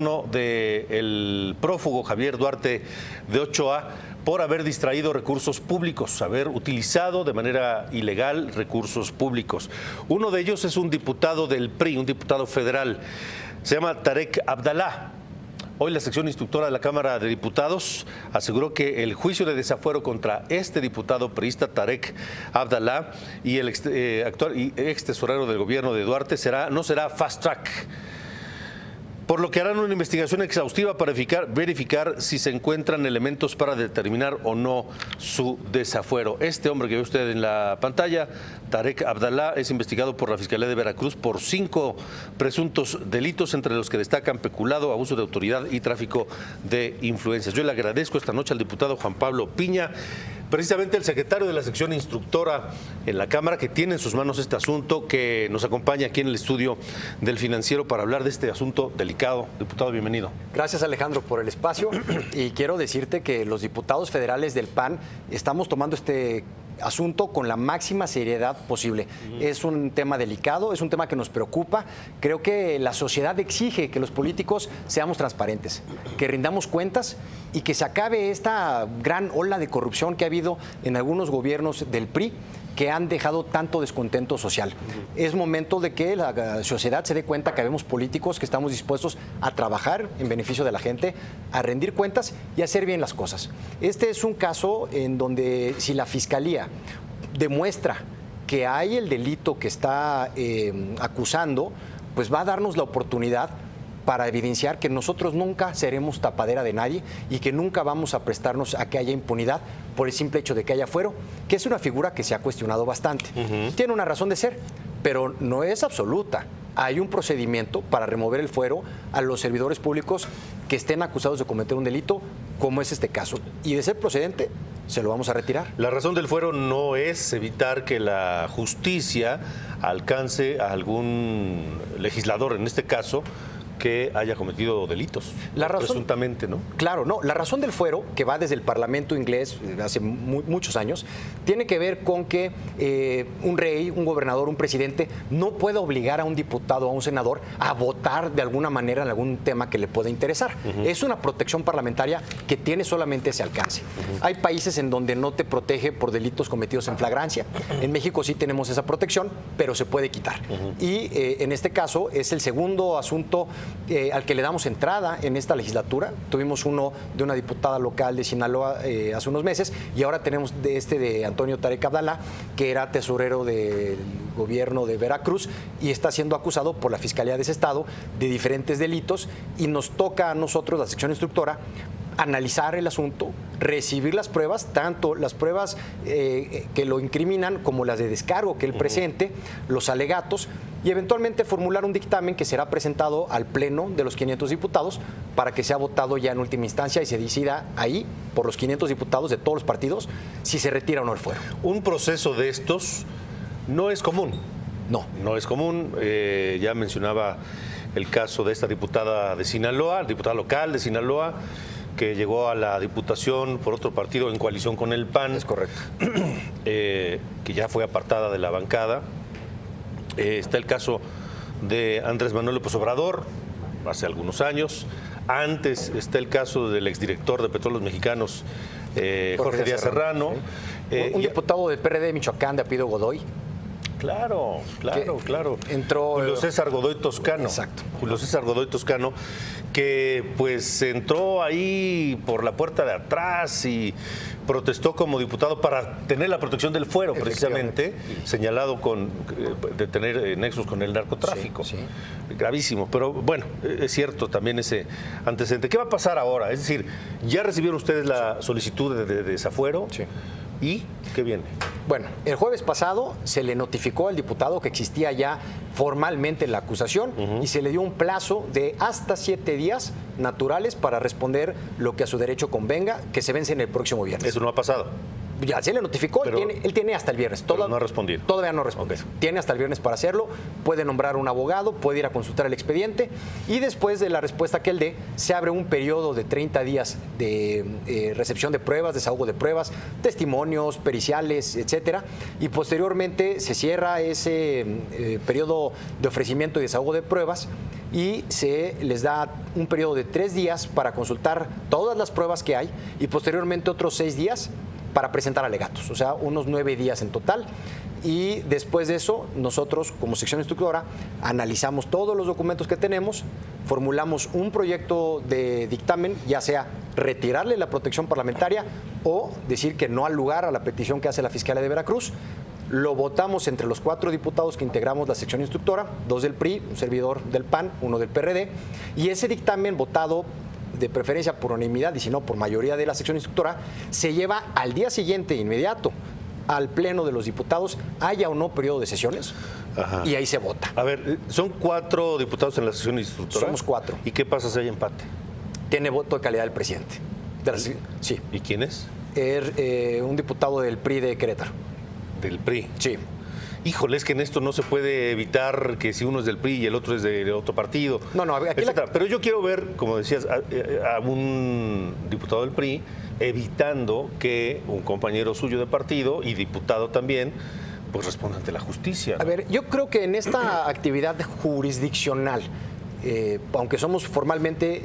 del prófugo Javier Duarte de Ochoa por haber distraído recursos públicos, haber utilizado de manera ilegal recursos públicos. Uno de ellos es un diputado del PRI, un diputado federal, se llama Tarek Abdalá. Hoy la sección instructora de la Cámara de Diputados aseguró que el juicio de desafuero contra este diputado priista Tarek Abdalá y el actual y ex tesorero del gobierno de Duarte no será fast track, por lo que harán una investigación exhaustiva para verificar si se encuentran elementos para determinar o no su desafuero. Este hombre que ve usted en la pantalla, Tarek Abdalá, es investigado por la Fiscalía de Veracruz por 5 presuntos delitos, entre los que destacan peculado, abuso de autoridad y tráfico de influencias. Yo le agradezco esta noche al diputado Juan Pablo Piña, precisamente el secretario de la sección instructora en la Cámara, que tiene en sus manos este asunto, que nos acompaña aquí en el estudio del Financiero para hablar de este asunto delicado. Diputado, bienvenido. Gracias, Alejandro, por el espacio. Y quiero decirte que los diputados federales del PAN estamos tomando este asunto con la máxima seriedad posible. Es un tema delicado, es un tema que nos preocupa. Creo que la sociedad exige que los políticos seamos transparentes, que rindamos cuentas y que se acabe esta gran ola de corrupción que ha habido en algunos gobiernos del PRI, que han dejado tanto descontento social. Es momento de que la sociedad se dé cuenta que habemos políticos que estamos dispuestos a trabajar en beneficio de la gente, a rendir cuentas y a hacer bien las cosas. Este es un caso en donde si la Fiscalía demuestra que hay el delito que está acusando, pues va a darnos la oportunidad para evidenciar que nosotros nunca seremos tapadera de nadie y que nunca vamos a prestarnos a que haya impunidad por el simple hecho de que haya fuero, que es una figura que se ha cuestionado bastante. Tiene una razón de ser, pero no es absoluta. Hay un procedimiento para remover el fuero a los servidores públicos que estén acusados de cometer un delito, como es este caso. Y de ser procedente, se lo vamos a retirar. La razón del fuero no es evitar que la justicia alcance a algún legislador, en este caso, que haya cometido delitos, presuntamente, ¿no? Claro, no. La razón del fuero, que va desde el Parlamento inglés hace muchos años, tiene que ver con que un rey, un gobernador, un presidente no puede obligar a un diputado o a un senador a votar de alguna manera en algún tema que le pueda interesar. Es una protección parlamentaria que tiene solamente ese alcance. Hay países en donde no te protege por delitos cometidos en flagrancia. En México sí tenemos esa protección, pero se puede quitar. Y en este caso es el segundo asunto al que le damos entrada en esta legislatura. Tuvimos uno de una diputada local de Sinaloa hace unos meses y ahora tenemos de Antonio Tarek Abdalá, que era tesorero del gobierno de Veracruz y está siendo acusado por la Fiscalía de ese estado de diferentes delitos, y nos toca a nosotros, la sección instructora, analizar el asunto, recibir las pruebas, tanto las pruebas que lo incriminan como las de descargo que él presente, los alegatos, y eventualmente formular un dictamen que será presentado al Pleno de los 500 diputados para que sea votado ya en última instancia y se decida ahí, por los 500 diputados de todos los partidos, si se retira o no el fuero. Un proceso de estos no es común. No es común. Ya mencionaba el caso de esta diputada de Sinaloa, diputada local de Sinaloa, que llegó a la diputación por otro partido en coalición con el PAN. Es correcto. Que ya fue apartada de la bancada. Está el caso de Andrés Manuel López Obrador, hace algunos años. Antes está el caso del exdirector de Petróleos Mexicanos, Jorge Díaz Serrano. Un diputado del PRD de Michoacán, de apellido Godoy. Claro. Entró Julio César Godoy Toscano. Exacto. Julio César Godoy Toscano, que pues entró ahí por la puerta de atrás y protestó como diputado para tener la protección del fuero, precisamente, señalado de tener nexos con el narcotráfico. Sí. Gravísimo, pero bueno, es cierto también ese antecedente. ¿Qué va a pasar ahora? Es decir, ¿ya recibieron ustedes la solicitud de desafuero? Sí. ¿Y qué viene? Bueno, el jueves pasado se le notificó al diputado que existía ya formalmente la acusación y se le dio un plazo de hasta 7 días naturales para responder lo que a su derecho convenga, que se vence en el próximo viernes. ¿Eso no ha pasado? Ya se le notificó, Pero- él tiene hasta el viernes. pero no ha respondido. Todavía no responde. Ok. Tiene hasta el viernes para hacerlo, puede nombrar un abogado, puede ir a consultar el expediente y después de la respuesta que él dé, se abre un periodo de 30 días de recepción de pruebas, desahogo de pruebas, testimonios, periciales, etcétera, y posteriormente se cierra ese periodo de ofrecimiento y desahogo de pruebas y se les da un periodo de 3 días para consultar todas las pruebas que hay y posteriormente otros 6 días para presentar alegatos, o sea, unos 9 días en total. Y después de eso, nosotros como sección instructora analizamos todos los documentos que tenemos, formulamos un proyecto de dictamen, ya sea retirarle la protección parlamentaria o decir que no al lugar a la petición que hace la Fiscalía de Veracruz. Lo votamos entre los 4 diputados que integramos la sección instructora, 2 del PRI, un servidor del PAN, 1 del PRD, y ese dictamen votado de preferencia por unanimidad y si no por mayoría de la sección instructora, se lleva al día siguiente inmediato al pleno de los diputados, haya o no periodo de sesiones, Ajá. y ahí se vota. A ver, son 4 diputados en la sesión instructora. Somos 4. ¿Y qué pasa si hay empate? Tiene voto de calidad del presidente. Sí. ¿Y quién es? Un diputado del PRI de Querétaro. Del PRI. Sí. Híjole, es que en esto no se puede evitar que si uno es del PRI y el otro es de otro partido. No, aquí etcétera. Pero yo quiero ver, como decías, a un diputado del PRI evitando que un compañero suyo de partido y diputado también, pues responda ante la justicia, ¿no? A ver, yo creo que en esta actividad jurisdiccional, aunque somos formalmente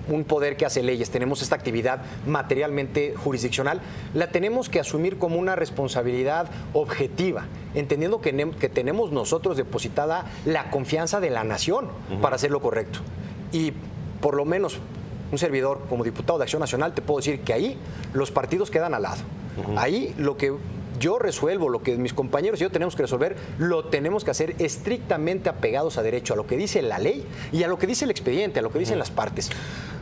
un poder que hace leyes, tenemos esta actividad materialmente jurisdiccional, la tenemos que asumir como una responsabilidad objetiva, entendiendo que tenemos nosotros depositada la confianza de la nación para hacer lo correcto. Y por lo menos un servidor como diputado de Acción Nacional te puedo decir que ahí los partidos quedan al lado. Ahí lo que yo resuelvo, lo que mis compañeros y yo tenemos que resolver, lo tenemos que hacer estrictamente apegados a derecho, a lo que dice la ley y a lo que dice el expediente, a lo que dicen las partes.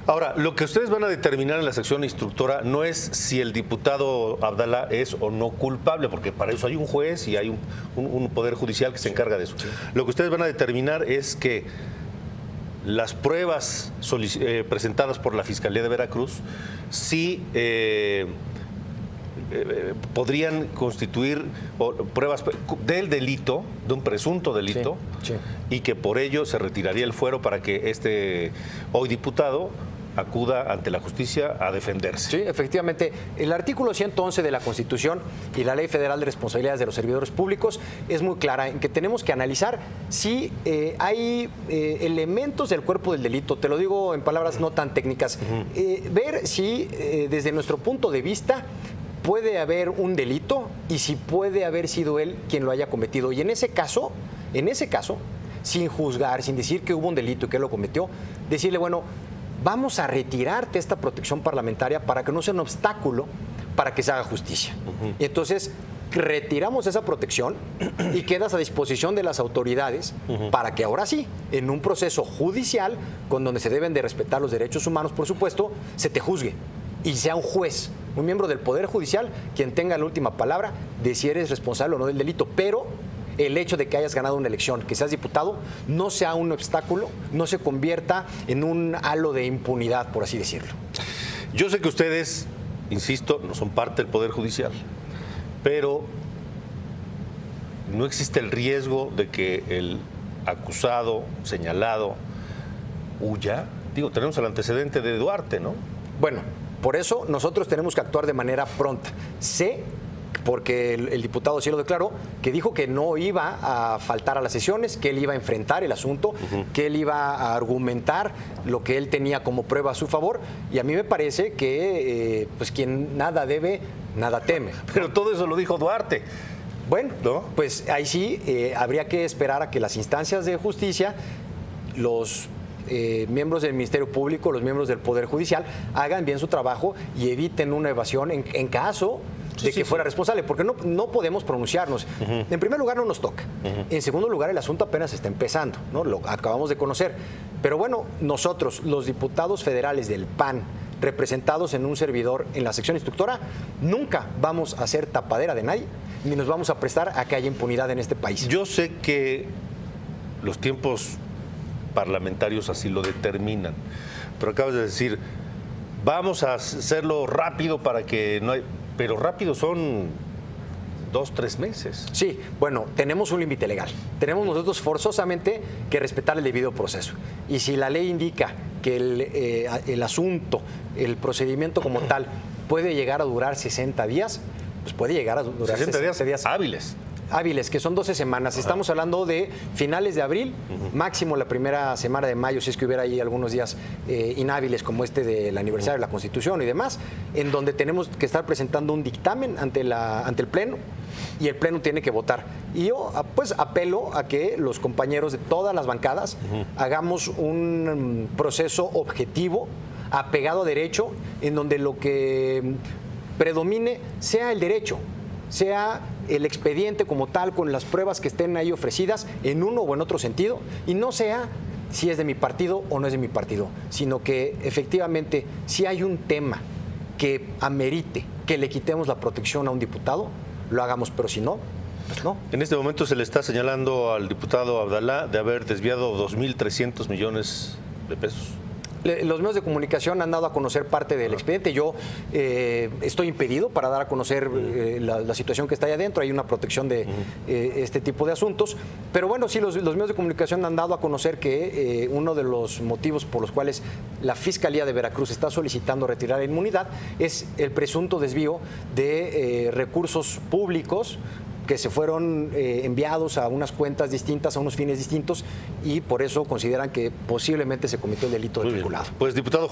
Ahora, lo que ustedes van a determinar en la sección instructora no es si el diputado Abdala es o no culpable, porque para eso hay un juez y hay un poder judicial que se encarga de eso. Sí. Lo que ustedes van a determinar es que las pruebas presentadas por la Fiscalía de Veracruz sí podrían constituir pruebas del delito, de un presunto delito, sí. Y que por ello se retiraría el fuero para que este hoy diputado acuda ante la justicia a defenderse. Sí, efectivamente. El artículo 111 de la Constitución y la Ley Federal de Responsabilidades de los Servidores Públicos es muy clara en que tenemos que analizar si hay elementos del cuerpo del delito, te lo digo en palabras no tan técnicas, ver si desde nuestro punto de vista puede haber un delito y si puede haber sido él quien lo haya cometido. Y en ese caso, sin juzgar, sin decir que hubo un delito y que él lo cometió, decirle, bueno, vamos a retirarte esta protección parlamentaria para que no sea un obstáculo para que se haga justicia. Y entonces retiramos esa protección y quedas a disposición de las autoridades para que ahora sí, en un proceso judicial, con donde se deben de respetar los derechos humanos, por supuesto, se te juzgue y sea un juez, un miembro del Poder Judicial, quien tenga la última palabra de si eres responsable o no del delito. Pero el hecho de que hayas ganado una elección, que seas diputado, no sea un obstáculo, no se convierta en un halo de impunidad, por así decirlo. Yo sé que ustedes, insisto, no son parte del Poder Judicial, pero no existe el riesgo de que el acusado, señalado, huya. Digo, tenemos el antecedente de Duarte, ¿no? Bueno, por eso nosotros tenemos que actuar de manera pronta. Sé, porque el diputado sí lo declaró, que dijo que no iba a faltar a las sesiones, que él iba a enfrentar el asunto, que él iba a argumentar lo que él tenía como prueba a su favor, y a mí me parece que pues quien nada debe, nada teme. Pero todo eso lo dijo Duarte. Bueno, ¿no? Pues ahí sí habría que esperar a que las instancias de justicia, los miembros del Ministerio Público, los miembros del Poder Judicial, hagan bien su trabajo y eviten una evasión en caso de que fuera responsable, porque no podemos pronunciarnos. En primer lugar, no nos toca. En segundo lugar, el asunto apenas está empezando, ¿no? Lo acabamos de conocer. Pero bueno, nosotros, los diputados federales del PAN, representados en un servidor en la sección instructora, nunca vamos a ser tapadera de nadie, ni nos vamos a prestar a que haya impunidad en este país. Yo sé que los tiempos parlamentarios así lo determinan, pero acabas de decir, vamos a hacerlo rápido para que no hay... pero rápido son 2, 3 meses. Sí, bueno, tenemos un límite legal. Tenemos nosotros forzosamente que respetar el debido proceso. Y si la ley indica que el asunto, el procedimiento como tal, puede llegar a durar 60 días, pues puede llegar a durar 60 días hábiles. Hábiles, que son 12 semanas. Estamos hablando de finales de abril, máximo la primera semana de mayo, si es que hubiera ahí algunos días inhábiles como este del aniversario de la Constitución y demás, en donde tenemos que estar presentando un dictamen ante el Pleno y el Pleno tiene que votar. Y yo pues apelo a que los compañeros de todas las bancadas hagamos un proceso objetivo, apegado a derecho, en donde lo que predomine sea el derecho, sea el expediente como tal, con las pruebas que estén ahí ofrecidas en uno o en otro sentido, y no sea si es de mi partido o no es de mi partido, sino que efectivamente si hay un tema que amerite que le quitemos la protección a un diputado, lo hagamos, pero si no, pues no. En este momento se le está señalando al diputado Abdalá de haber desviado 2.300 millones de pesos. Los medios de comunicación han dado a conocer parte del expediente. Yo estoy impedido para dar a conocer la situación que está ahí adentro. Hay una protección de este tipo de asuntos. Pero bueno, sí, los medios de comunicación han dado a conocer que uno de los motivos por los cuales la Fiscalía de Veracruz está solicitando retirar la inmunidad es el presunto desvío de recursos públicos que se fueron enviados a unas cuentas distintas, a unos fines distintos, y por eso consideran que posiblemente se cometió el delito de peculado. Pues, diputado